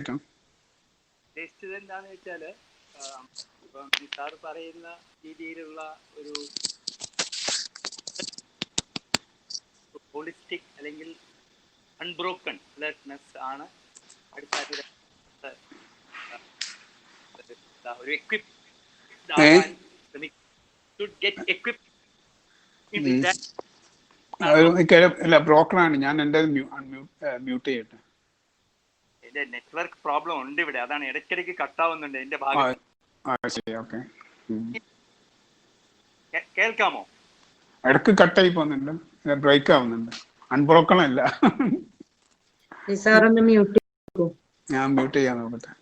ഉദ്ദേശിച്ചത് എന്താന്ന് വെച്ചാല് ഇപ്പം സാർ പറയുന്ന രീതിയിലുള്ള ഒരു ഹോളിസ്റ്റിക് അല്ലെങ്കിൽ അൺബ്രോക്കൺ അലേർട്ട്നെസ് ആണ് അടുത്ത ഒരു എക്വിപ്ഡ് ആകാൻ ബ്രോക്കറാണ്. ഞാൻ എൻ്റെ മ്യൂട്ട് ചെയ്യട്ടെ. എന്റെ നെറ്റ്വർക്ക് പ്രോബ്ലം ഉണ്ട് ഇവിടെ, അതാണ് ഇടയ്ക്കിടയ്ക്ക് കട്ടാവുന്നുണ്ട് എന്റെ ഭാഗത്ത്. കേൾക്കാമോ? ഇടയ്ക്ക് കട്ടായി പോകുന്നുണ്ട്, ബ്രേക്ക് ആവുന്നുണ്ട്. അൺബ്രോക്കൺ അല്ല. ഞാൻ മ്യൂട്ട് ചെയ്യാൻ നോക്കട്ടെ.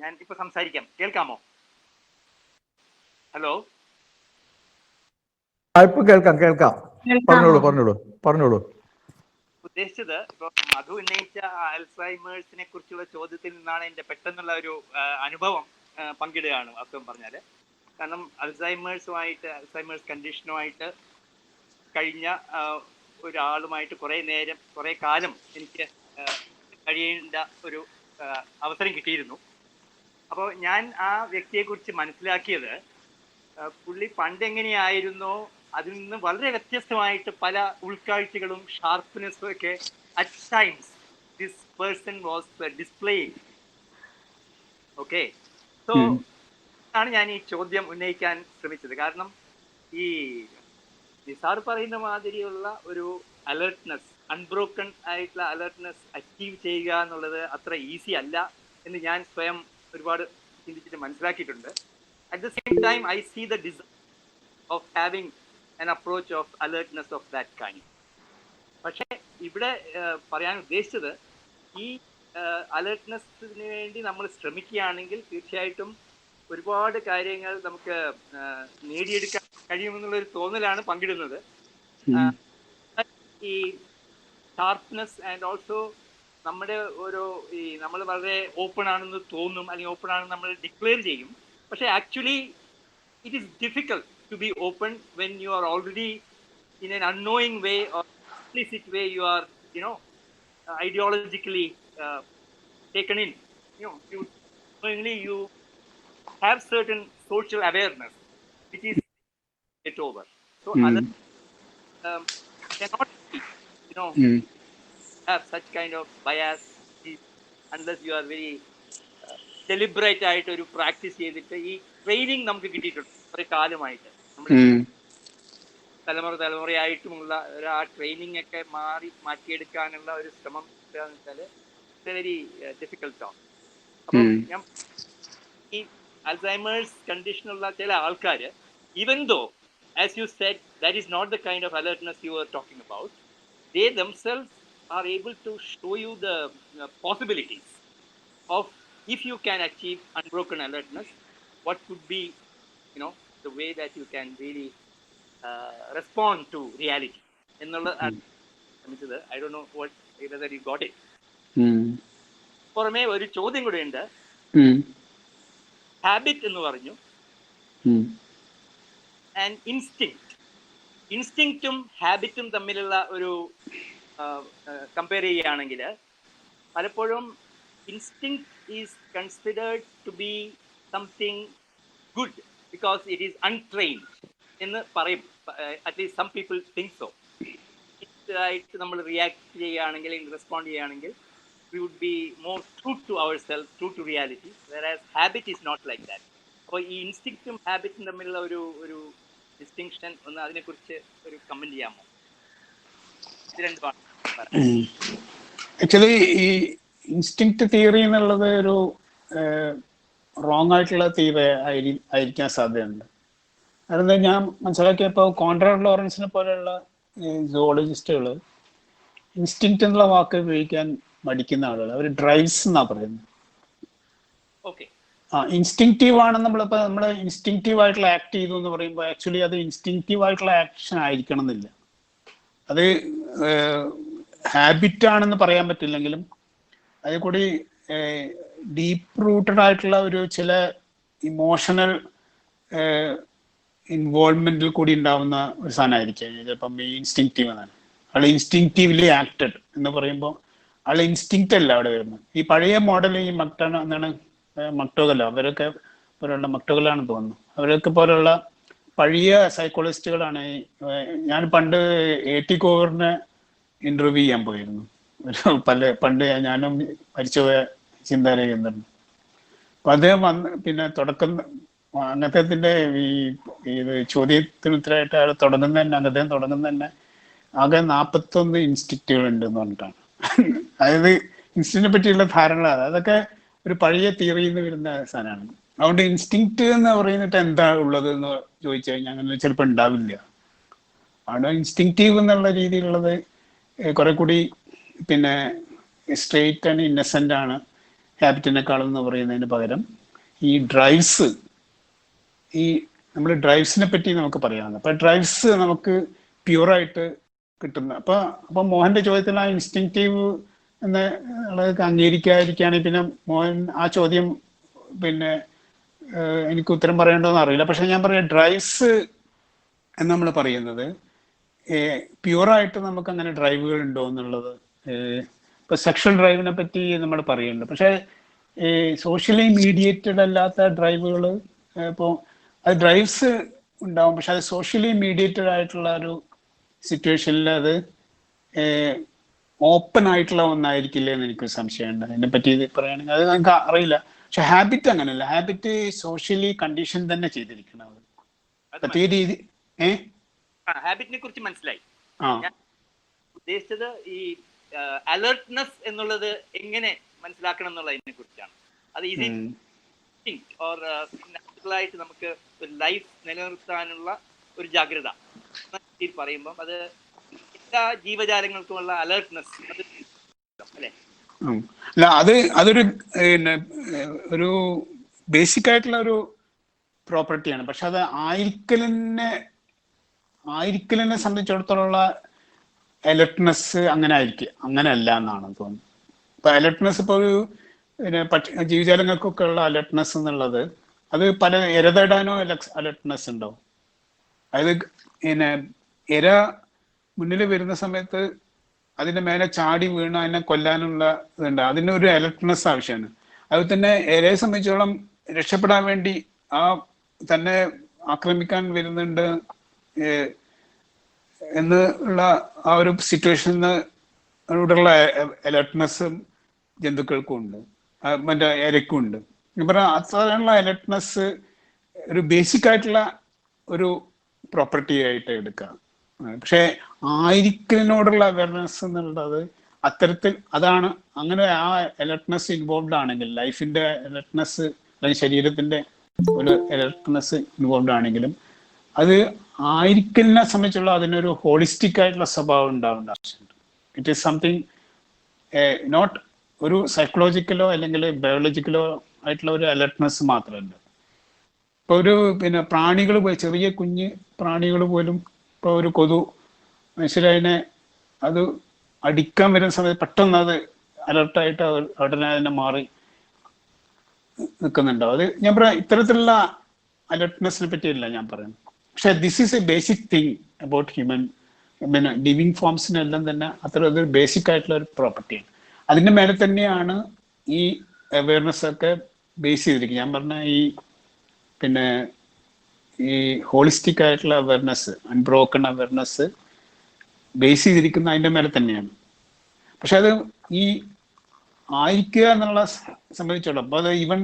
ഞാൻ ഇപ്പൊ സംസാരിക്കാം, കേൾക്കാമോ? ഹലോ, ഇപ്പൊ കേൾക്കാം. പറഞ്ഞോളൂ. ഉദ്ദേശിച്ചത് ഇപ്പൊ മധു ഉന്നയിച്ച അൽസൈമേഴ്സിനെ കുറിച്ചുള്ള ചോദ്യത്തിൽ നിന്നാണ് എന്റെ പെട്ടെന്നുള്ള ഒരു അനുഭവം പങ്കിടുകയാണ് വാസ്തവം പറഞ്ഞാല്. കാരണം അൽസൈമേഴ്സ് കണ്ടീഷനുമായിട്ട് കഴിഞ്ഞ ഒരാളുമായിട്ട് കുറെ കാലം എനിക്ക് കഴിയേണ്ട ഒരു അവസരം കിട്ടിയിരുന്നു. അപ്പോൾ ഞാൻ ആ വ്യക്തിയെക്കുറിച്ച് മനസ്സിലാക്കിയത്, പുള്ളി പണ്ടെങ്ങനെയായിരുന്നോ അതിൽ നിന്ന് വളരെ വ്യത്യസ്തമായിട്ട് പല ഉൾക്കാഴ്ചകളും ഷാർപ്പ്നെസ്സും ഒക്കെ at times this person was displaying. Okay, so ആണ് ഞാൻ ഈ ചോദ്യം ഉന്നയിക്കാൻ ശ്രമിച്ചത്. കാരണം ഈ നിസാർ പറയുന്ന മാതിരിയുള്ള ഒരു അലേർട്ട്നെസ്, അൺബ്രോക്കൺ ആയിട്ടുള്ള അലേർട്ട്നെസ് അച്ചീവ് ചെയ്യുക എന്നുള്ളത് അത്ര ഈസി അല്ല എന്ന് ഞാൻ സ്വയം ഒരുപാട് ചിന്തിച്ചിട്ട് മനസ്സിലാക്കിയിട്ടുണ്ട്. At the same time, I see the desire of having an approach of alertness of that kind. പക്ഷേ ഇവിടെ പറയാൻ ഉദ്ദേശിച്ചത്, ഈ അലേർട്ട്നെസ്സിന് വേണ്ടി നമ്മൾ ശ്രമിക്കുകയാണെങ്കിൽ തീർച്ചയായിട്ടും ഒരുപാട് കാര്യങ്ങൾ നമുക്ക് നേടിയെടുക്കാൻ കഴിയുമെന്നുള്ളൊരു തോന്നലാണ് പങ്കിടുന്നത്. ഈ ഷാർപ്പ്നെസ് ആൻഡ് ഓൾസോ നമ്മുടെ നമ്മൾ വളരെ ഓപ്പൺ ആണെന്ന് തോന്നും, അല്ലെങ്കിൽ ഓപ്പൺ ആണെന്ന് നമ്മൾ ഡിക്ലെയർ ചെയ്യും. പക്ഷേ actually it is difficult to be open when you are already in an unknowing way or implicit way you are ideologically taken in. You have certain social awareness which is get over. So others cannot have such kind of bias unless you are very deliberate ആയിട്ട് ഒരു practice ചെയ്തിട്ട്. ഈ training നമുക്ക് കിട്ടിയിട്ടുണ്ട് കുറെ കാലമായിട്ട്, നമ്മുടെ തലമുറയായിട്ടുമുള്ള ആ ട്രെയിനിങ് ഒക്കെ മാറ്റിയെടുക്കാനുള്ള ഒരു ശ്രമം എന്ന് വെച്ചാൽ വെരി ഡിഫിക്കൽട്ടാണ്. അപ്പം ഞാൻ ഈ അൽസൈമേഴ്സ് കണ്ടീഷനുള്ള ചില ആൾക്കാർ, even though as you said that is not the kind of alertness you are talking about, they themselves are able to show you the possibilities of if you can achieve unbroken alertness, what could be the way that you can really respond to reality എന്നുള്ള ശ്രമിച്ചത്. I don't know whether you got it. പുറമേ ഒരു ചോദ്യം കൂടെ ഉണ്ട്. Habit എന്ന് പറഞ്ഞു and ഇൻസ്റ്റിങ്ക്റ്റും ഹാബിറ്റും തമ്മിലുള്ള ഒരു കമ്പയർ ചെയ്യുകയാണെങ്കിൽ പലപ്പോഴും instinct is considered to be something good because it is untrained എന്ന് പറയും. At least some people think so. ആയിട്ട് നമ്മൾ റിയാക്ട് ചെയ്യുകയാണെങ്കിൽ, റെസ്പോണ്ട് ചെയ്യുകയാണെങ്കിൽ we would be more true to ourselves, true to reality, whereas habit is not like that. അപ്പോൾ ഈ ഇൻസ്റ്റിങ്ക്റ്റും ഹാബിറ്റും തമ്മിലുള്ള ഒരു ഡിസ്റ്റിങ്ഷൻ ഒന്ന് അതിനെക്കുറിച്ച് ഒരു കമന്റ് ചെയ്യാമോ? ആക്ച്വലി ഈ ഇൻസ്റ്റിങ്ക്റ്റ് തിയറി എന്നുള്ളത് ഒരു റോങ് ആയിട്ടുള്ള തിയറി ആയിരിക്കാൻ സാധ്യതയുണ്ട്. അതെന്താ ഞാൻ മനസ്സിലാക്കിയപ്പോൾ കോൺറാഡ് ലോറൻസിനെ പോലെയുള്ള സുവോളജിസ്റ്റുകൾ ഇൻസ്റ്റിങ്ക്റ്റ് എന്നുള്ള വാക്ക് ഉപയോഗിക്കാൻ മടിക്കുന്ന ആളുകൾ, അവർ ഡ്രൈവ്സ് എന്നാ പറയുന്നത്. ഇൻസ്റ്റിങ്ക്റ്റീവ് ആണ്. നമ്മൾ ഇൻസ്റ്റിങ്ക്റ്റീവ് ആയിട്ടുള്ള ആക്ട് ചെയ്തു എന്ന് പറയുമ്പോൾ ആക്ച്വലി അത് ഇൻസ്റ്റിങ്ക്റ്റീവ് ആയിട്ടുള്ള ആക്ഷൻ ആയിരിക്കണം എന്നില്ല. അത് ഹാബിറ്റ് ആണെന്ന് പറയാൻ പറ്റില്ലെങ്കിലും അതിൽ കൂടി ഡീപ്പ് റൂട്ടഡ് ആയിട്ടുള്ള ഒരു ചില ഇമോഷണൽ ഇൻവോൾവ്മെന്റിൽ കൂടി ഉണ്ടാവുന്ന ഒരു സാധനമായിരിക്കും ചിലപ്പം ഈ ഇൻസ്റ്റിങ്ക്റ്റീവ് എന്നാണ്. ആൾ ഇൻസ്റ്റിങ്റ്റീവ്ലി ആക്റ്റഡ് എന്ന് പറയുമ്പോൾ ആൾ ഇൻസ്റ്റിങ്ക്റ്റ് അല്ല അവിടെ വരുന്നത്. ഈ പഴയ മോഡൽ ഈ എന്താണ് മക്ടോഗൽ, അവരൊക്കെ പോലുള്ള മക്ടോഗലാണെന്ന് തോന്നുന്നു, അവരൊക്കെ പോലുള്ള പഴയ സൈക്കോളജിസ്റ്റുകളാണ്. ഞാൻ പണ്ട് A.T. കോവറിനെ ഇന്റർവ്യൂ ചെയ്യാൻ പോയിരുന്നു. പണ്ട് ഞാനും മരിച്ചുപോയ ചിന്താരകേന്ദ്രൻ. അപ്പൊ അദ്ദേഹം വന്ന് പിന്നെ അങ്ങനത്തെ ഈ ഇത് ചോദ്യത്തിന് ഉത്തരമായിട്ട് അയാൾ അദ്ദേഹം തുടങ്ങുന്ന തന്നെ ആകെ 41 ഇൻസ്റ്റിറ്റ്യൂട്ടുകൾ ഉണ്ട് എന്ന് പറഞ്ഞിട്ടാണ്. അതായത് ഇൻസ്റ്റിറ്റ്യൂട്ടിനെ പറ്റിയുള്ള ധാരണ അതൊക്കെ ഒരു പഴയ തിയറിയിൽ നിന്ന് വരുന്ന സാധനമാണ്. അതുകൊണ്ട് ഇൻസ്റ്റിങ്ക്റ്റ് എന്ന് പറയുന്നിട്ട് എന്താ ഉള്ളത് എന്ന് ചോദിച്ചു കഴിഞ്ഞാൽ അങ്ങനെ ചിലപ്പോൾ ഉണ്ടാവില്ല. അവിടെ ഇൻസ്റ്റിങ്റ്റീവ് എന്നുള്ള രീതിയിലുള്ളത് കുറെ കൂടി പിന്നെ സ്ട്രെയിറ്റ് ആൻഡ് ഇന്നസെന്റ് ആണ് ഹാബിറ്റിനെക്കാളും എന്ന് പറയുന്നതിന് പകരം ഈ ഡ്രൈവ്സ്, ഈ നമ്മൾ ഡ്രൈവ്സിനെ പറ്റി നമുക്ക് പറയാവുന്നത്. അപ്പൊ ഡ്രൈവ്സ് നമുക്ക് പ്യൂറായിട്ട് കിട്ടുന്ന അപ്പൊ മോഹന്റെ ചോദ്യത്തിൽ ആ ഇൻസ്റ്റിങ്റ്റീവ് എന്നുള്ളത് അംഗീകരിക്കാതിരിക്കുകയാണെങ്കിൽ പിന്നെ മോഹൻ ആ ചോദ്യം പിന്നെ എനിക്ക് ഉത്തരം പറയേണ്ടതെന്ന് അറിയില്ല. പക്ഷെ ഞാൻ പറയാം, ഡ്രൈവ്സ് എന്ന് നമ്മൾ പറയുന്നത് പ്യൂറായിട്ട് നമുക്ക് അങ്ങനെ ഡ്രൈവുകൾ ഉണ്ടോ എന്നുള്ളത്. ഇപ്പൊ സെക്ഷൽ ഡ്രൈവിനെ പറ്റി നമ്മൾ പറയുന്നുണ്ട്. പക്ഷെ ഈ സോഷ്യലി മീഡിയേറ്റഡ് അല്ലാത്ത ഡ്രൈവുകൾ ഇപ്പോൾ അത് ഡ്രൈവ്സ് ഉണ്ടാവും, പക്ഷെ അത് സോഷ്യലി മീഡിയേറ്റഡ് ആയിട്ടുള്ള ഒരു സിറ്റുവേഷനിൽ അത് ഓപ്പൺ ആയിട്ടുള്ള ഒന്നായിരിക്കില്ല എന്ന് എനിക്ക് സംശയമുണ്ട്. അതിനെ പറ്റി പറയുകയാണെങ്കിൽ അത് നമുക്ക് അറിയില്ല. പക്ഷെ ഹാബിറ്റ് അങ്ങനെയല്ല. ഹാബിറ്റ് സോഷ്യലി കണ്ടീഷൻ തന്നെ ചെയ്തിരിക്കണം. ഈ രീതി ഹാബിറ്റിനെ കുറിച്ച് മനസ്സിലായി. ഞാൻ ഉദ്ദേശിച്ചത് ഈ അലർട്ട്നെസ് എന്നുള്ളത് എങ്ങനെ മനസ്സിലാക്കണം എന്നുള്ളതിനെ കുറിച്ചാണ്. അത് നാച്ചുറലായിട്ട് നമുക്ക് ഒരു ലൈഫ് നിലനിർത്താനുള്ള ഒരു ജാഗ്രത പറയുമ്പം അത് എല്ലാ ജീവജാലങ്ങൾക്കുമുള്ള അലർട്ട്നെസ് അല്ലേ? അല്ല, അതൊരു ഒരു ബേസിക് ആയിട്ടുള്ള ഒരു പ്രോപ്പർട്ടിയാണ്. പക്ഷെ അത് ആയിരിക്കലിനെ സംബന്ധിച്ചിടത്തോളം അലർട്ട്നെസ് അങ്ങനെയല്ല എന്നാണ് തോന്നുന്നത്. ഇപ്പൊ അലർട്ട്നെസ് ഇപ്പോൾ ഒരു ജീവജാലങ്ങൾക്കൊക്കെ ഉള്ള അലർട്ട്നെസ് എന്നുള്ളത് അത് പല ഇരതടാനോ അലർട്ട്നെസ് ഉണ്ടാവും. അതായത് ഇര മുന്നിൽ വരുന്ന സമയത്ത് അതിന്റെ മേലെ ചാടി വീണ് അതിനെ കൊല്ലാനുള്ള ഇതുണ്ട്. അതിനൊരു അലർട്ട്നെസ് ആവശ്യമാണ്. അതുപോലെ തന്നെ ഇരയെ സംബന്ധിച്ചോളം രക്ഷപ്പെടാൻ വേണ്ടി തന്നെ ആക്രമിക്കാൻ വരുന്നുണ്ട് എന്നുള്ള ആ ഒരു സിറ്റുവേഷനിലുള്ള അലർട്ട്നെസ്സും ജന്തുക്കൾക്കും ഉണ്ട്, മറ്റേ ഇരയ്ക്കും ഉണ്ട്. ഞാൻ പറഞ്ഞ അത്തരമുള്ള അലർട്ട്നെസ് ഒരു ബേസിക് ആയിട്ടുള്ള ഒരു പ്രോപ്പർട്ടി ആയിട്ട് എടുക്കാം. പക്ഷെ ആയിരിക്കലിനോടുള്ള അവയർനെസ് എന്നുള്ളത് അതാണ്. അങ്ങനെ ആ അലർട്ട്നെസ് ഇൻവോൾവ് ആണെങ്കിൽ, ലൈഫിന്റെ അലർട്ട്നെസ് അല്ലെങ്കിൽ ശരീരത്തിന്റെ ഒരു അലർട്ട്നെസ് ഇൻവോൾവ് ആണെങ്കിലും അത് ആയിരിക്കലിനെ സംബന്ധിച്ചുള്ള അതിനൊരു ഹോളിസ്റ്റിക് ആയിട്ടുള്ള സ്വഭാവം ഉണ്ടാവേണ്ട ആവശ്യമുണ്ട്. ഇറ്റ് ഈസ് സംതിങ് നോട്ട് ഒരു സൈക്കോളജിക്കലോ അല്ലെങ്കിൽ ബയോളജിക്കലോ ആയിട്ടുള്ള ഒരു അലർട്ട്നെസ് മാത്രമല്ല. ഇപ്പൊ പിന്നെ പ്രാണികൾ ചെറിയ കുഞ്ഞ് പ്രാണികൾ പോലും ഇപ്പൊ ഒരു കൊതു മനുഷ്യരതിനെ അത് അടിക്കാൻ വരുന്ന സമയത്ത് പെട്ടെന്ന് അത് അലർട്ടായിട്ട് ഉടനെ അതിനെ മാറി നിൽക്കുന്നുണ്ടാവും. അത് ഞാൻ പറയാം, ഇത്തരത്തിലുള്ള അലർട്ട്നെസ്സിനെ പറ്റിയല്ല ഞാൻ പറയുന്നത്. പക്ഷെ this is A basic thing about human, പിന്നെ ലിവിങ് ഫോംസിനെല്ലാം തന്നെ അതൊരു ബേസിക് ആയിട്ടുള്ള ഒരു പ്രോപ്പർട്ടിയാണ്. അതിന്റെ മേലെ തന്നെയാണ് ഈ അവയർനെസ് ഒക്കെ ബേസ് ചെയ്തിരിക്കുന്നത്. ഞാൻ പറഞ്ഞ പിന്നെ ഈ ഹോളിസ്റ്റിക് ആയിട്ടുള്ള അവയർനെസ്, അൺബ്രോക്കൺ അവയർനെസ് ബേസ് ചെയ്തിരിക്കുന്ന അതിന്റെ മേലെ തന്നെയാണ്. പക്ഷെ അത് ഈ ആയിരിക്കുക എന്നുള്ള സംബന്ധിച്ചോളം അപ്പോൾ അത് even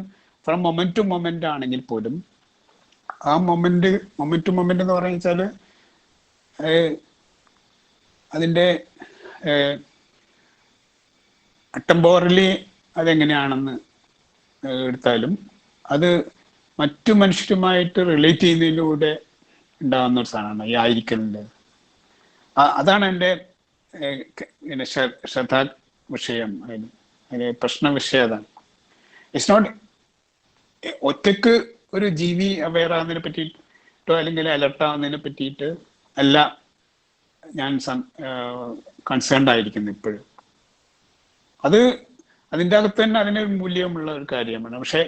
from moment to moment ആണെങ്കിൽ പോലും ആ മൊമെന്റ് ടു മൊമെന്റ് എന്ന് പറയുന്നത് അതിൻ്റെ ടെമ്പോറലി അതെങ്ങനെയാണെന്ന് എടുത്താലും അത് മറ്റു മനുഷ്യരുമായിട്ട് റിലേറ്റ് ചെയ്യുന്നതിലൂടെ ഉണ്ടാകുന്ന ഒരു സാധനമാണ് ഈ ആയിരിക്കലിൻ്റെ. അതാണ് എൻ്റെ ശ്രദ്ധാ വിഷയം, അതിന് പ്രശ്ന വിഷയം അതാണ്. ഇറ്റ്സ് നോട്ട് ഒറ്റക്ക് ഒരു ജീവി അവെയർ ആവുന്നതിനെ പറ്റിയിട്ടോ അല്ലെങ്കിൽ അലർട്ട് ആവുന്നതിനെ പറ്റിയിട്ട് അല്ല ഞാൻ കൺസേൺഡ് ആയിരിക്കുന്നു ഇപ്പോഴും. അതിൻ്റെ അകത്ത് തന്നെ അതിനൊരു മൂല്യമുള്ള ഒരു കാര്യമാണ്. പക്ഷെ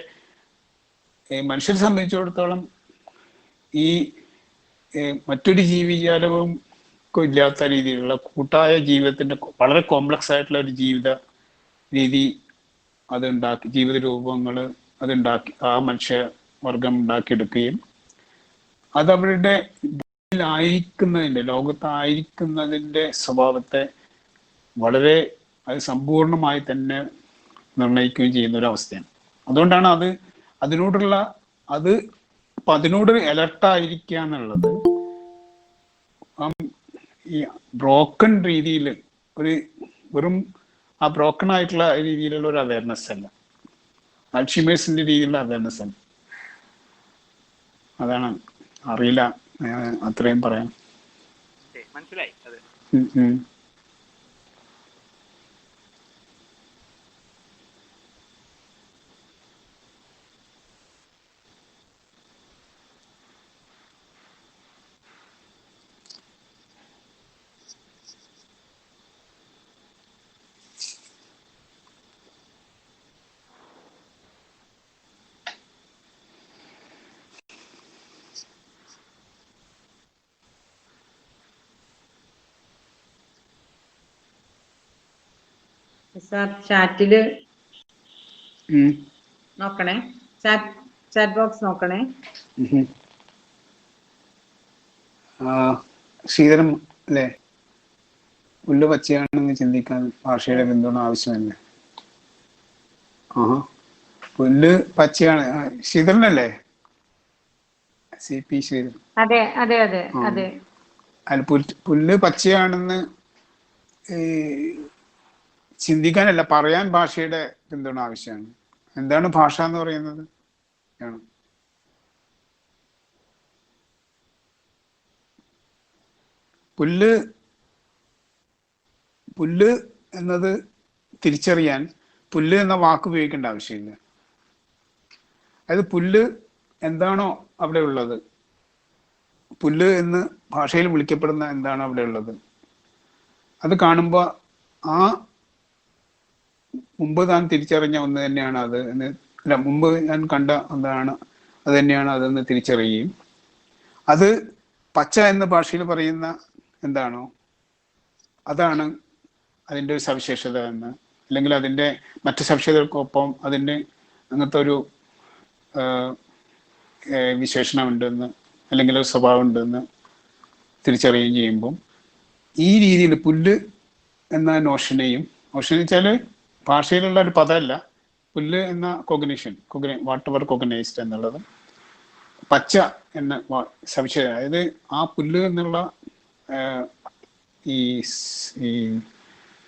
മനുഷ്യരെ സംബന്ധിച്ചിടത്തോളം ഈ മറ്റൊരു ജീവിജാലവും ഇല്ലാത്ത രീതിയിലുള്ള കൂട്ടായ ജീവിതത്തിന്റെ വളരെ കോംപ്ലക്സ് ആയിട്ടുള്ള ഒരു ജീവിത രീതി അതുണ്ടാക്കി, ജീവിത രൂപങ്ങൾ അതുണ്ടാക്കി ആ മനുഷ്യ വർഗം ഉണ്ടാക്കിയെടുക്കുകയും അതവരുടെ ആയിരിക്കുന്നതിന്റെ ലോകത്തായിരിക്കുന്നതിന്റെ സ്വഭാവത്തെ വളരെ അത് സമ്പൂർണമായി തന്നെ നിർണ്ണയിക്കുകയും ചെയ്യുന്ന ഒരു അവസ്ഥയാണ്. അതുകൊണ്ടാണ് അതിനോടുള്ള അതിനോട് അലർട്ടായിരിക്കുക എന്നുള്ളത് ഈ ബ്രോക്കൺ രീതിയിൽ വെറും ആ ബ്രോക്കൺ ആയിട്ടുള്ള രീതിയിലുള്ള ഒരു അവയർനെസ് അല്ല, അൽഷിമേഴ്സിന്റെ രീതിയിലുള്ള അവയർനെസ് അല്ല. അതാണ്, അറിയില്ല, അത്രയും പറയാം. മനസ്സിലായി. അതെ. സാർ ചാറ്റില് നോക്കണേ, ചാറ്റ് ബോക്സ് നോക്കണേ. ശ്രീധരൻ അല്ലേ, പുല്ല് പച്ചയാണെന്ന് ചിന്തിക്കാൻ ഭാഷയുടെ പിന്തുണ ആവശ്യമല്ലേ? പുല്ല് പച്ചയാണ്. ശ്രീധരനല്ലേ? CP ശ്രീധരൻ. അതെ അതെ അതെ അതെ. അല്ല, പുല്ല് പച്ചയാണെന്ന് ചിന്തിക്കാനല്ല, പറയാൻ ഭാഷയുടെ പിന്തുണ ആവശ്യമാണ്. എന്താണ് ഭാഷ എന്ന് പറയുന്നത്? പുല്ല് എന്നത് തിരിച്ചറിയാൻ പുല്ല് എന്ന വാക്ക് ഉപയോഗിക്കേണ്ട ആവശ്യമില്ല. അതായത് പുല്ല് എന്താണോ അവിടെ ഉള്ളത്, പുല്ല് എന്ന് ഭാഷയിൽ വിളിക്കപ്പെടുന്ന എന്താണോ അവിടെ ഉള്ളത്, അത് കാണുമ്പോൾ ആ മുമ്പ് താൻ തിരിച്ചറിഞ്ഞ ഒന്ന് തന്നെയാണ് അത് എന്ന്, അല്ല, മുമ്പ് ഞാൻ കണ്ട എന്താണ് അത് തന്നെയാണ് അതെന്ന് തിരിച്ചറിയുകയും അത് പച്ച എന്ന ഭാഷയിൽ പറയുന്ന എന്താണോ അതാണ് അതിൻ്റെ ഒരു സവിശേഷത എന്ന്, അല്ലെങ്കിൽ അതിൻ്റെ മറ്റു സവിശേഷതകൾക്കൊപ്പം അതിൻ്റെ അങ്ങനത്തെ ഒരു വിശേഷണമുണ്ടെന്ന് അല്ലെങ്കിൽ ഒരു സ്വഭാവം ഉണ്ടെന്ന് തിരിച്ചറിയുകയും ചെയ്യുമ്പം ഈ രീതിയിൽ പുല്ല് എന്ന നോഷനെയും, നോഷൻ വെച്ചാൽ ഭാഷയിലുള്ള ഒരു പദമല്ല, പുല്ല് എന്ന വാട്ട് എവർ കോഗ്നൈസ്ഡ് എന്നുള്ളത്, പച്ച എന്ന സവിശേഷത, അതായത് ആ പുല്ല് എന്നുള്ള ഈ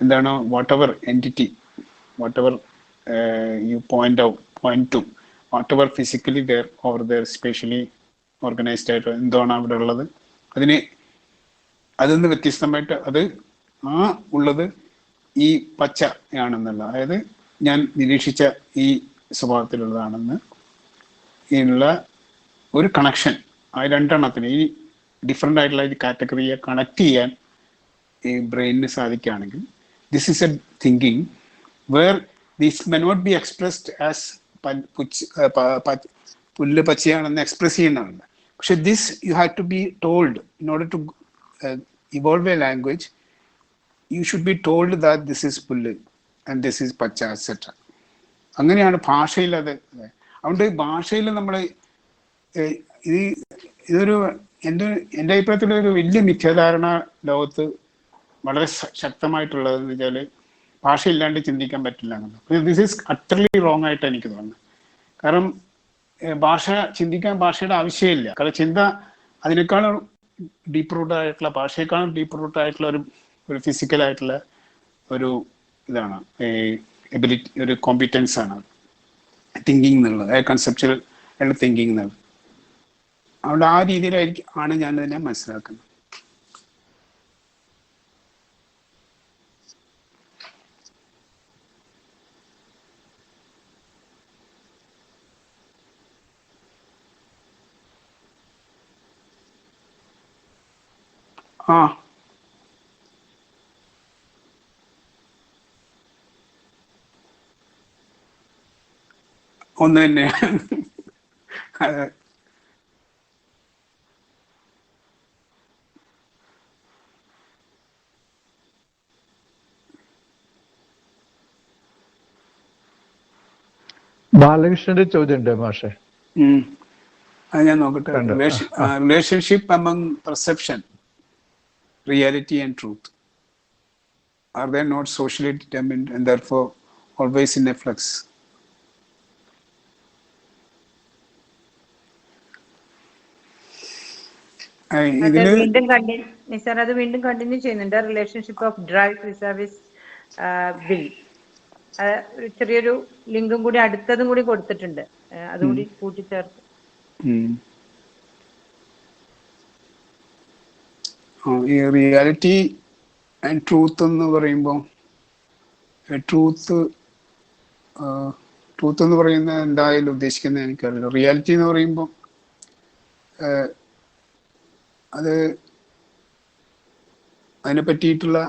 എന്താണ് what ever entity, what ever you point two, what ever physically there or there specially organised ആയിട്ട് എന്താണ് അവിടെ ഉള്ളത്, അതിന്ന് വ്യത്യസ്തമായിട്ട് അത് ഉള്ളത് ഈ പച്ച ആണെന്നുള്ള, അതായത് ഞാൻ നിരീക്ഷിച്ച ഈ സ്വഭാവത്തിലുള്ളതാണെന്ന് ഉള്ള ഒരു കണക്ഷൻ ആ രണ്ടെണ്ണത്തിന്, ഈ ഡിഫറെൻ്റ് ആയിട്ടുള്ള ഈ കാറ്റഗറിയെ കണക്ട് ചെയ്യാൻ ഈ ബ്രെയിനിന് സാധിക്കുകയാണെങ്കിൽ, this is a thinking where this may not be expressed as പുല്ല് പച്ചയാണെന്ന് എക്സ്പ്രസ് ചെയ്യുന്നതല്ല. പക്ഷെ this you have to be told in order to evolve a language. You should be told that this is പുല്ല് and this is പച്ച etc. അങ്ങനെയാണ് ഭാഷയിൽ അത്. അതുകൊണ്ട് ഭാഷയിൽ നമ്മൾ ഇതൊരു എൻ്റെ അഭിപ്രായത്തിൽ ഒരു വലിയ മിഥ്യാധാരണ ലോകത്ത് വളരെ ശക്തമായിട്ടുള്ളതെന്ന് വെച്ചാൽ ഭാഷ ഇല്ലാണ്ട് ചിന്തിക്കാൻ പറ്റില്ല എന്നുള്ളത്. ദിസ് ഈസ് അറ്റർലി റോങ് ആയിട്ട് എനിക്ക് തോന്നുന്നത്. കാരണം ചിന്തിക്കാൻ ഭാഷയുടെ ആവശ്യമില്ല. കാരണം ചിന്ത അതിനേക്കാളും ഡീപ്പ് റൂട്ട് ആയിട്ടുള്ള, ഭാഷയെക്കാളും ഡീപ്പ് റൂട്ട് ആയിട്ടുള്ള ഒരു ഫിസിക്കൽ ആയിട്ടുള്ള ഒരു ഇതാണ്, എബിലിറ്റി, ഒരു കോമ്പിറ്റൻസ് ആണ് തിങ്കിങ് എന്നുള്ളത്, കൺസെപ്ച്വൽ ആയിട്ടുള്ള തിങ്കിങ് എന്നുള്ളത്. അതുകൊണ്ട് ആ രീതിയിലായിരിക്കും ഞാനതിനെ മനസ്സിലാക്കുന്നത്. ഒന്ന് തന്നെയാണ്. ബാലകൃഷ്ണന്റെ ചോദ്യം ഉണ്ട് മാഷെ. അത് ഞാൻ നോക്കട്ടെ. Relationship among perception, reality and truth, are they not socially determined and therefore always in a flux? ഇതില് നിസാർ അത് വീണ്ടും കണ്ടിന്യൂ ചെയ്യുന്നുണ്ട്. റിലേഷൻഷിപ്പ് ഓഫ് ഡ്രൈവ് പ്രിസർവിസ് വിൽ, ചെറിയൊരു ലിങ്കും കൂടി അടുത്തതും കൂടി കൊടുത്തിട്ടുണ്ട്, അതുകൂടി കൂട്ടിച്ചേർത്ത്. ഈ റിയാലിറ്റി ആൻഡ് ട്രൂത്ത് എന്ന് പറയുമ്പോൾ ട്രൂത്ത് എന്ന് പറയുന്നത് എന്തായാലും ഉദ്ദേശിക്കുന്നത് എനിക്കറിയില്ല. റിയാലിറ്റി എന്ന് പറയുമ്പോൾ അതിനെ പറ്റിയിട്ടുള്ള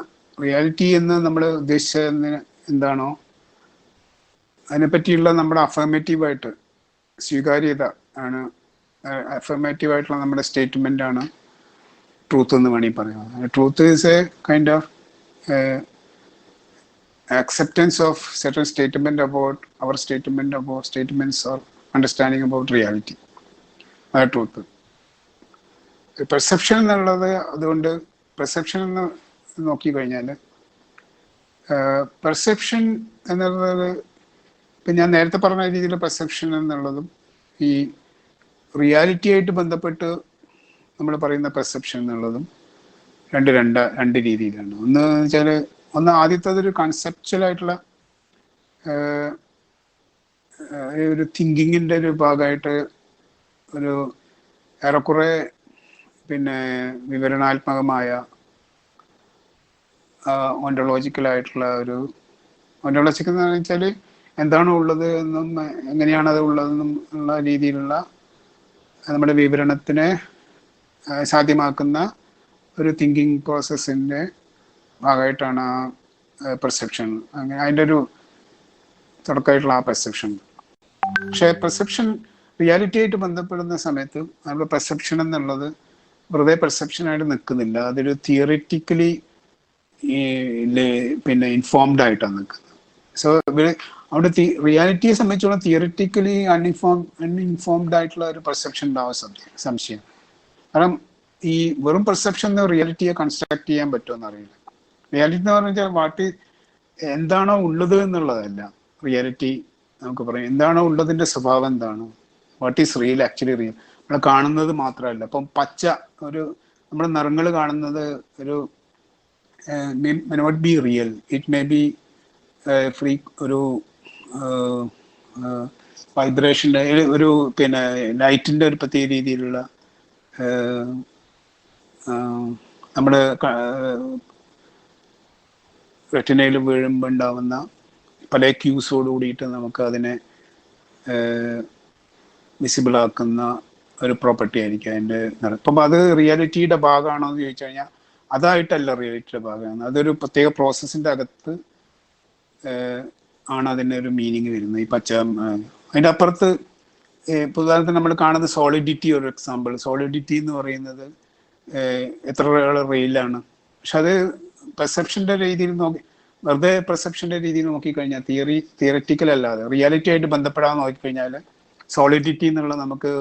റിയാലിറ്റി എന്ന് നമ്മൾ ഉദ്ദേശിച്ചത് എന്താണോ അതിനെ പറ്റിയുള്ള നമ്മുടെ അഫർമേറ്റീവായിട്ട് സ്വീകാര്യത ആണ്, അഫർമേറ്റീവായിട്ടുള്ള നമ്മുടെ സ്റ്റേറ്റ്മെന്റ് ആണ് ട്രൂത്ത് എന്ന് വേണമെങ്കിൽ പറയാം. Truth is A kind of acceptance of certain statement about our statements or understanding about reality. അതാണ് ട്രൂത്ത്. പെർസെപ്ഷൻ എന്നുള്ളത്, അതുകൊണ്ട് പെർസെപ്ഷൻ എന്ന് നോക്കിക്കഴിഞ്ഞാൽ പെർസെപ്ഷൻ എന്നുള്ളത് ഇപ്പം ഞാൻ നേരത്തെ പറഞ്ഞ രീതിയിൽ പെർസെപ്ഷൻ എന്നുള്ളതും ഈ റിയാലിറ്റി ആയിട്ട് ബന്ധപ്പെട്ട് നമ്മൾ പറയുന്ന പെർസെപ്ഷൻ എന്നുള്ളതും രണ്ട് രീതിയിലാണ്. ഒന്ന് വെച്ചാൽ ആദ്യത്തേതൊരു കൺസെപ്ച്വൽ ആയിട്ടുള്ള ഒരു തിങ്കിങ്ങിൻ്റെ ഒരു ഭാഗമായിട്ട് ഒരു ഏറെക്കുറെ വിവരണാത്മകമായ ഓണ്ടോളജിക്കലായിട്ടുള്ള ഓണ്ടോളജിക്കൽ എന്ന് വെച്ചാൽ എന്താണോ ഉള്ളത് എന്നും എങ്ങനെയാണ് അത് ഉള്ളതെന്നും ഉള്ള രീതിയിലുള്ള നമ്മുടെ വിവരണത്തിനെ സാധ്യമാക്കുന്ന ഒരു തിങ്കിങ് പ്രോസസ്സിൻ്റെ ഭാഗമായിട്ടാണ് ആ പെർസെപ്ഷൻ. അങ്ങനെ അതിൻ്റെ ഒരു തുടക്കമായിട്ടുള്ള ആ പെർസെപ്ഷൻ. പക്ഷേ പെർസെപ്ഷൻ റിയാലിറ്റി ആയിട്ട് ബന്ധപ്പെടുന്ന സമയത്ത് നമ്മുടെ പെർസെപ്ഷൻ എന്നുള്ളത് വെറുതെ പെർസെപ്ഷനായിട്ട് നിൽക്കുന്നില്ല, അതൊരു തിയറിറ്റിക്കലി ഇൻഫോംഡ് ആയിട്ടാണ് നിൽക്കുന്നത്. സോ അവിടെ റിയാലിറ്റിയെ സംബന്ധിച്ചോളം തിയറിറ്റിക്കലി അൺഇൻഫോംഡ് ആയിട്ടുള്ള ഒരു പെർസെപ്ഷൻ ഉണ്ടാവാൻ സംശയം. കാരണം ഈ വെറും പെർസെപ്ഷൻ റിയാലിറ്റിയെ കൺസ്ട്രക്ട് ചെയ്യാൻ പറ്റുമെന്ന് അറിയില്ല. റിയാലിറ്റി എന്ന് പറഞ്ഞാൽ എന്താണോ ഉള്ളത് എന്നുള്ളതല്ല റിയാലിറ്റി. നമുക്ക് പറയാം എന്താണോ ഉള്ളതിൻ്റെ സ്വഭാവം എന്താണ്, what is real, actually real. നമ്മൾ കാണുന്നത് മാത്രമല്ല. ഇപ്പം പച്ച നമ്മുടെ നിറങ്ങൾ കാണുന്നത് may not be real, it may be ഒരു വൈബ്രേഷൻ്റെ ലൈറ്റിൻ്റെ ഒരു പ്രത്യേക രീതിയിലുള്ള നമ്മുടെ റെറ്റിനയിൽ വീഴുമ്പോൾ ഉണ്ടാവുന്ന പല ക്യൂസോട് കൂടിയിട്ട് നമുക്ക് അതിനെ വിസിബിൾ ആക്കുന്ന ഒരു പ്രോപ്പർട്ടി ആയിരിക്കും അതിൻ്റെ നിറം. അപ്പം അത് റിയാലിറ്റിയുടെ ഭാഗമാണോ എന്ന് ചോദിച്ചു കഴിഞ്ഞാൽ അതായിട്ടല്ല റിയാലിറ്റിയുടെ ഭാഗമാണ്. അതൊരു പ്രത്യേക പ്രോസസ്സിൻ്റെ അകത്ത് ആണ് അതിൻ്റെ ഒരു മീനിങ് വരുന്നത്. ഈ പച്ച അതിൻ്റെ അപ്പുറത്ത് ഉദാഹരണത്തിന് നമ്മൾ കാണുന്ന സോളിഡിറ്റി ഒരു എക്സാമ്പിൾ. സോളിഡിറ്റി എന്ന് പറയുന്നത് എത്ര റിയലാണ്. പക്ഷെ അത് പെർസെപ്ഷൻ്റെ രീതിയിൽ വെറുതെ പെർസെപ്ഷൻ്റെ രീതിയിൽ നോക്കിക്കഴിഞ്ഞാൽ തിയറിറ്റിക്കൽ അല്ലാതെ റിയാലിറ്റി ആയിട്ട് ബന്ധപ്പെടാൻ നോക്കിക്കഴിഞ്ഞാൽ സോളിഡിറ്റി എന്നുള്ള നമുക്ക്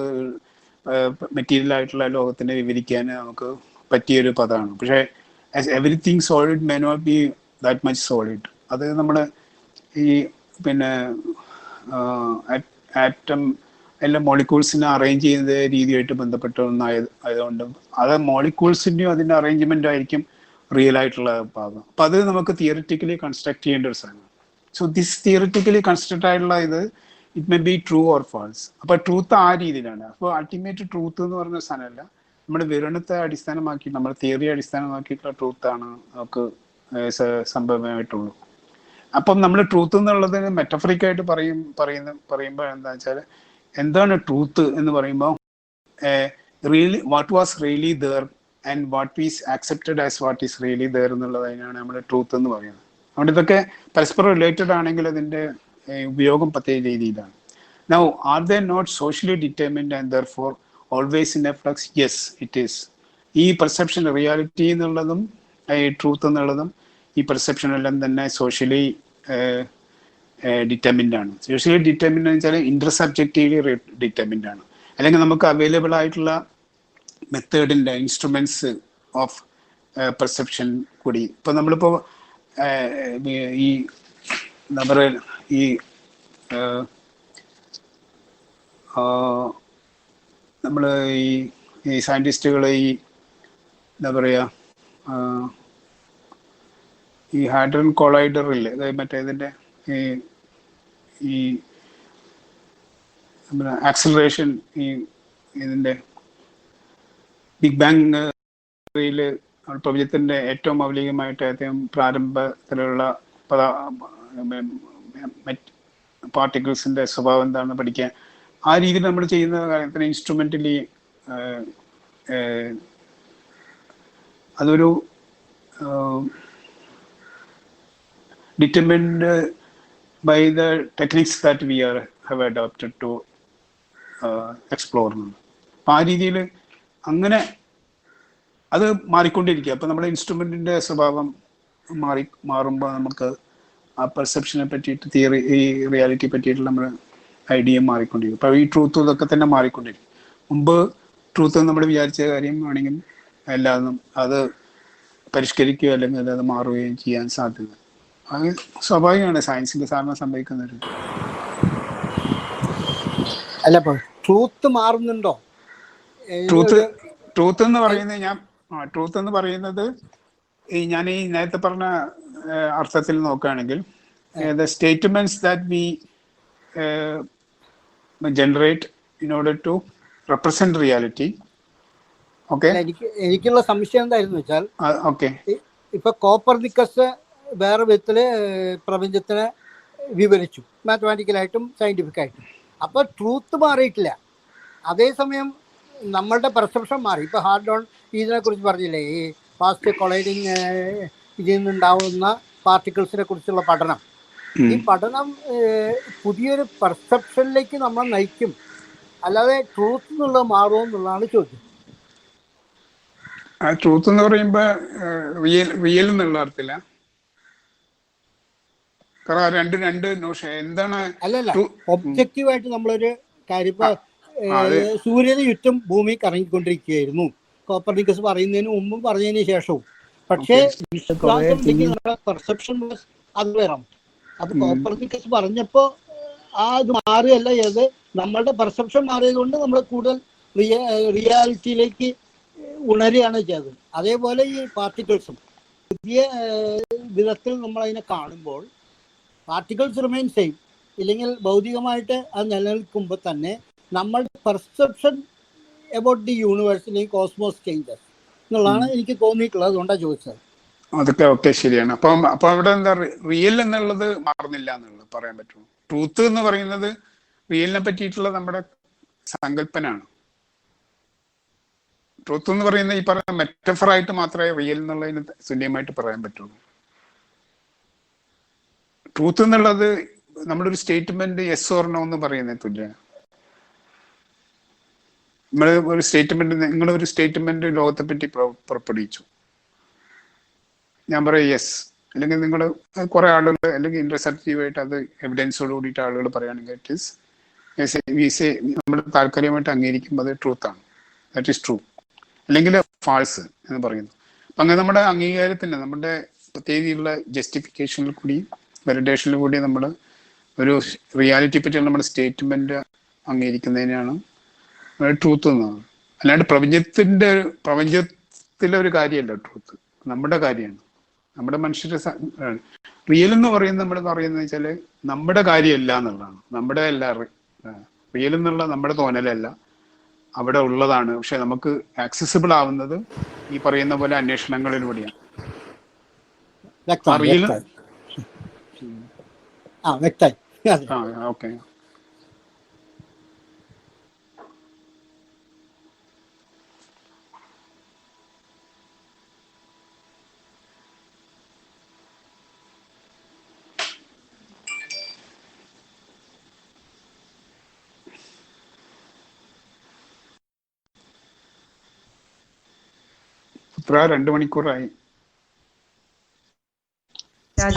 മെറ്റീരിയൽ ആയിട്ടുള്ള ലോകത്തിനെ വിവരിക്കാൻ നമുക്ക് പറ്റിയൊരു പദമാണ്. പക്ഷേ everything solid may not be that much solid. അത് നമ്മുടെ ഈ ആറ്റം എല്ലാ മോളിക്യൂൾസിനെ അറേഞ്ച് ചെയ്യുന്ന രീതിയായിട്ട് ബന്ധപ്പെട്ട ഒന്നായതുകൊണ്ടും അത് മോളിക്യൂൾസിൻ്റെയും അതിൻ്റെ അറേഞ്ച്മെൻ്റ് ആയിരിക്കും റിയൽ ആയിട്ടുള്ള ഭാഗം. അപ്പം അത് നമുക്ക് തിയറിറ്റിക്കലി കൺസ്ട്രക്ട് ചെയ്യേണ്ട ഒരു സാധനമാണ്. സോ ദിസ് തിയറിറ്റിക്കലി കൺസ്ട്രക്ട് ആയിട്ടുള്ള it may be true or false. അപ്പോൾ ട്രൂത്ത് ആ രീതിയിലാണ്. അപ്പോൾ അൾട്ടിമേറ്റ് ട്രൂത്ത് എന്ന് പറഞ്ഞ സാധനമല്ല, നമ്മുടെ വിവരണത്തെ അടിസ്ഥാനമാക്കി നമ്മുടെ തിയറിയെ അടിസ്ഥാനമാക്കിയിട്ടുള്ള ട്രൂത്താണ് നമുക്ക് സംഭവമായിട്ടുള്ളൂ. അപ്പം നമ്മൾ ട്രൂത്ത് എന്നുള്ളത് മെറ്റഫറിക്കായിട്ട് പറയുമ്പോൾ എന്താ വെച്ചാൽ എന്താണ് ട്രൂത്ത് എന്ന് പറയുമ്പോൾ really what was really there and what is accepted as what is really there എന്നുള്ളതിനാണ് നമ്മുടെ ട്രൂത്ത് എന്ന് പറയുന്നത്. അതുകൊണ്ട് ഇതൊക്കെ പരസ്പരം റിലേറ്റഡ് ആണെങ്കിൽ അതിൻ്റെ ഉപയോഗം പ്രത്യേക രീതിയിലാണ്. Now are they not socially determined and therefore always in a flux? Yes, it is. ഈ പെർസെപ്ഷൻ റിയാലിറ്റി എന്നുള്ളതും ഈ ട്രൂത്ത് എന്നുള്ളതും ഈ പെർസെപ്ഷൻ എല്ലാം തന്നെ സോഷ്യലി ഡിറ്റർമിൻഡ് ആണ്. സോഷ്യലി ഡിറ്റർമിൻഡ് എന്ന് വെച്ചാൽ ഇന്റർ സബ്ജക്റ്റീവ്ലി ഡിറ്റർമിൻഡ് ആണ്. അല്ലെങ്കിൽ നമുക്ക് അവൈലബിൾ ആയിട്ടുള്ള മെത്തേഡിന്റെ ഇൻസ്ട്രുമെന്റ്സ് ഓഫ് പെർസെപ്ഷൻ കൂടി. ഇപ്പൊ നമ്മളിപ്പോ ഈ എന്താ പറയുക, ഈ നമ്മൾ ഈ സയന്റിസ്റ്റുകൾ ഈ എന്താ പറയുക, ഈ ഹാഡ്രൺ കൊളൈഡർ ഇല്ലേ, അതായത് മറ്റേ ഇതിന്റെ ഈ ആക്സിലറേഷൻ, ഈ ഇതിന്റെ ബിഗ് ബാങ് പ്രപഞ്ചത്തിന്റെ ഏറ്റവും മൗലികമായിട്ട് അദ്ദേഹം പ്രാരംഭത്തിലുള്ള പാർട്ടിക്കിൾസിന്റെ സ്വഭാവം എന്താണെന്ന് പഠിക്കാൻ ആ രീതിയിൽ നമ്മൾ ചെയ്യുന്ന കാര്യത്തിന് ഇൻസ്ട്രുമെന്റലി അതൊരു determined by the techniques that we have adopted to explore. അപ്പം ആ രീതിയിൽ അങ്ങനെ അത് മാറിക്കൊണ്ടിരിക്കുക. അപ്പം നമ്മുടെ ഇൻസ്ട്രുമെന്റിന്റെ സ്വഭാവം മാറുമ്പോൾ നമുക്ക് ആ പെർസെപ്ഷനെ പറ്റിയിട്ട് തിയറി, ഈ റിയാലിറ്റി പറ്റിയിട്ടുള്ള നമ്മുടെ ഐഡിയ മാറിക്കൊണ്ടിരിക്കും. അപ്പോൾ ഈ ട്രൂത്തും ഇതൊക്കെ തന്നെ മാറിക്കൊണ്ടിരിക്കും. മുമ്പ് ട്രൂത്ത് നമ്മൾ വിചാരിച്ച കാര്യം ആണെങ്കിൽ എല്ലാതും അത് പരിഷ്കരിക്കുകയോ അല്ലെങ്കിൽ അത് മാറുകയും ചെയ്യാൻ സാധ്യത അത് സ്വാഭാവികമാണ്, സയൻസിന്റെ സാധാരണ സംഭവിക്കുന്നത്. അല്ല, ട്രൂത്ത് മാറുന്നുണ്ടോ? ട്രൂത്ത് എന്ന് പറയുന്നത് ട്രൂത്ത് എന്ന് പറയുന്നത് ഞാൻ ഈ നേരത്തെ പറഞ്ഞ അർത്ഥത്തിൽ നോക്കുകയാണെങ്കിൽ the statements that we generate in order to represent reality. Okay, എനിക്കുള്ള സംശയം എന്തായിരുന്നു വെച്ചാൽ, ഓക്കെ, ഇപ്പൊ കോപ്പർനിക്കസ് വേറെ വിധത്തില് പ്രപഞ്ചത്തിനെ വിവരിച്ചു, മാത്തമാറ്റിക്കലായിട്ടും സയന്റിഫിക്കായിട്ടും. അപ്പൊ ട്രൂത്ത് മാറിയിട്ടില്ല, അതേസമയം നമ്മളുടെ പെർസെപ്ഷൻ മാറി. ഇപ്പൊ ഹാർഡോൺ ഇതിനെ കുറിച്ച് പറഞ്ഞില്ലേ, ഈ ഫാസ്റ്റ് കൊളൈഡിങ് ഇതിൽ നിന്നുണ്ടാവുന്ന പാർട്ടിക്കിൾസിനെ കുറിച്ചുള്ള പഠനം. ഈ പഠനം പുതിയൊരു പെർസെപ്ഷനിലേക്ക് നമ്മൾ നയിക്കും, അല്ലാതെ ട്രൂത്ത് എന്നുള്ളത് മാറുമോ എന്നുള്ളതാണ് ചോദ്യം. ട്രൂത്ത് എന്ന് പറയുമ്പോ റിയൽ എന്നുള്ള അർത്ഥത്തില്ല. രണ്ട് നോഷൻ എന്താണ്? അല്ലല്ല, ഒബ്ജക്റ്റീവായിട്ട് നമ്മളൊരു കാര്യം, ഇപ്പൊ സൂര്യന് ചുറ്റും ഭൂമി കറങ്ങിക്കൊണ്ടിരിക്കുകയായിരുന്നു, കോപ്പർനിക്കസ് പറയുന്നതിന് മുമ്പും പറഞ്ഞതിന് ശേഷവും. പക്ഷേ നമ്മുടെ പെർസെപ്ഷൻ അത് വേണം. അത് കോപ്പർനിക്കസ് പറഞ്ഞപ്പോ അത് മാറുകയല്ല ചെയ്ത്, നമ്മളുടെ പെർസെപ്ഷൻ മാറിയത് കൊണ്ട് നമ്മൾ കൂടുതൽ റിയാലിറ്റിയിലേക്ക് ഉണരുകയാണ് ചെയ്തത്. അതേപോലെ ഈ പാർട്ടിക്കിൾസും പുതിയ വിധത്തിൽ നമ്മളതിനെ കാണുമ്പോൾ പാർട്ടിക്കിൾസ് റിമെയിൻ സെയിം, ഇല്ലെങ്കിൽ ഭൗതികമായിട്ട് അത് നിലനിൽക്കുമ്പോൾ തന്നെ നമ്മളുടെ പെർസെപ്ഷൻ അബൌട്ട് ദി യൂണിവേഴ്സ് അല്ലെങ്കിൽ കോസ്മോസ് ചേഞ്ചസ് എന്നുള്ളതാണ് എനിക്ക് തോന്നിയിട്ടുള്ളത്. അതുകൊണ്ടാണ് ചോദിച്ചത്. അതൊക്കെ ഓക്കെ, ശരിയാണ്. അപ്പൊ അവിടെ എന്താ റിയൽ എന്നുള്ളത് മാറുന്നില്ല എന്നുള്ളത് പറയാൻ പറ്റുമോ? ട്രൂത്ത് എന്ന് പറയുന്നത് റിയലിനെ പറ്റിയിട്ടുള്ള നമ്മുടെ സങ്കല്പനാണ്. ട്രൂത്ത് എന്ന് പറയുന്നത് ഈ പറയുന്ന മെറ്റഫറായിട്ട് മാത്രമേ റിയൽ എന്നുള്ളതിന് തുല്യമായിട്ട് പറയാൻ പറ്റുള്ളൂ. ട്രൂത്ത് എന്നുള്ളത് നമ്മുടെ ഒരു സ്റ്റേറ്റ്മെന്റ് യെസ് ഓർ നോ എന്ന് പറയുന്നത് തുല്യമാണ്. നിങ്ങളൊരു സ്റ്റേറ്റ്മെന്റ് ലോകത്തെ പറ്റി പുറപ്പെടുവിച്ചു, ഞാൻ പറയാം യെസ്, അല്ലെങ്കിൽ നിങ്ങൾ കുറെ ആളുകൾ അല്ലെങ്കിൽ ഇന്റർസെപ്റ്റീവായിട്ട് അത് എവിഡൻസോട് കൂടിയിട്ട് ആളുകൾ പറയുകയാണെങ്കിൽ ഇറ്റ് ഈസ് നമ്മൾ താൽക്കാലികമായിട്ട് അംഗീകരിക്കുമ്പോൾ അത് ട്രൂത്താണ്, ദാറ്റ് ഈസ് ട്രൂ, അല്ലെങ്കിൽ ഫാൾസ് എന്ന് പറയുന്നു. അപ്പം അങ്ങനെ നമ്മുടെ അംഗീകാരത്തിന്, നമ്മുടെ പ്രത്യേകതയുള്ള ജസ്റ്റിഫിക്കേഷനിൽ കൂടി വാലിഡേഷനിൽ കൂടി നമ്മൾ ഒരു റിയാലിറ്റി പറ്റിയുള്ള നമ്മുടെ സ്റ്റേറ്റ്മെന്റ് അംഗീകരിക്കുന്നതിനാണ് ട്രൂത്ത് എന്നാണ്. അല്ലാണ്ട് പ്രപഞ്ചത്തിലെ ഒരു കാര്യമല്ല ട്രൂത്ത്, നമ്മുടെ കാര്യമാണ്, നമ്മുടെ മനുഷ്യരുടെ റിയൽ എന്ന് പറയുന്നത് നമ്മൾ പറയുന്നത് വെച്ചാല് നമ്മുടെ കാര്യമല്ല എന്നുള്ളതാണ്. നമ്മുടെ അല്ല റിയൽ എന്നുള്ള നമ്മുടെ തോന്നലല്ല, അവിടെ ഉള്ളതാണ്. പക്ഷെ നമുക്ക് ആക്സസിബിൾ ആവുന്നത് ഈ പറയുന്ന പോലെ അന്വേഷണങ്ങളിലൂടെയാണ്. ഓക്കെ. ഇത്ര 2 മണിക്കൂറായി.